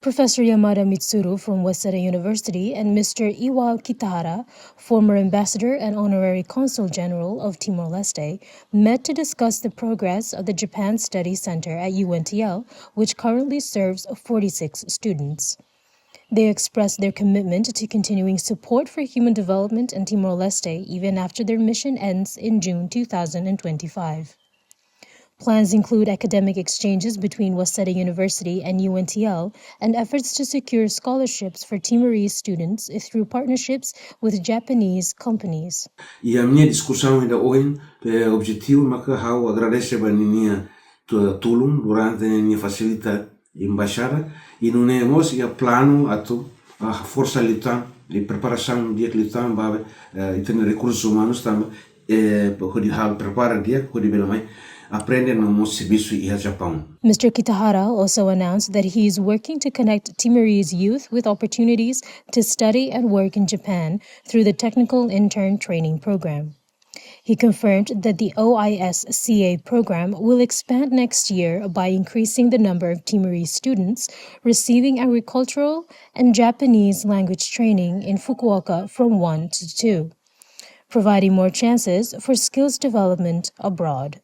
Professor Yamada Mitsuru from Waseda University and Mr. Iwa Kitahara, former ambassador and honorary consul general of Timor Leste, met to discuss the progress of the Japan Study Center at UNTL, which currently serves 46 students. They expressed their commitment to continuing support for human development in Timor Leste even after their mission ends in June 2025. Plans include academic exchanges between Waseda University and UNTL and efforts to secure scholarships for Timorese students through partnerships with Japanese companies. E a minha discussão ainda hoje é objetivo maka how agradecer a minha tulung durante a minha facilita embaixada e não é mos e plano a força litan e preparação dia litan babe e tem recursos humanos também pode prepara dia pode bela mai aprender no serviço e a Japão. Mr. Kitahara also announced that he is working to connect Timorese youth with opportunities to study and work in Japan through the Technical Intern Training Program. He confirmed that the OISCA program will expand next year by increasing the number of Timorese students receiving agricultural and Japanese language training in Fukuoka from 1 to 2, providing more chances for skills development abroad.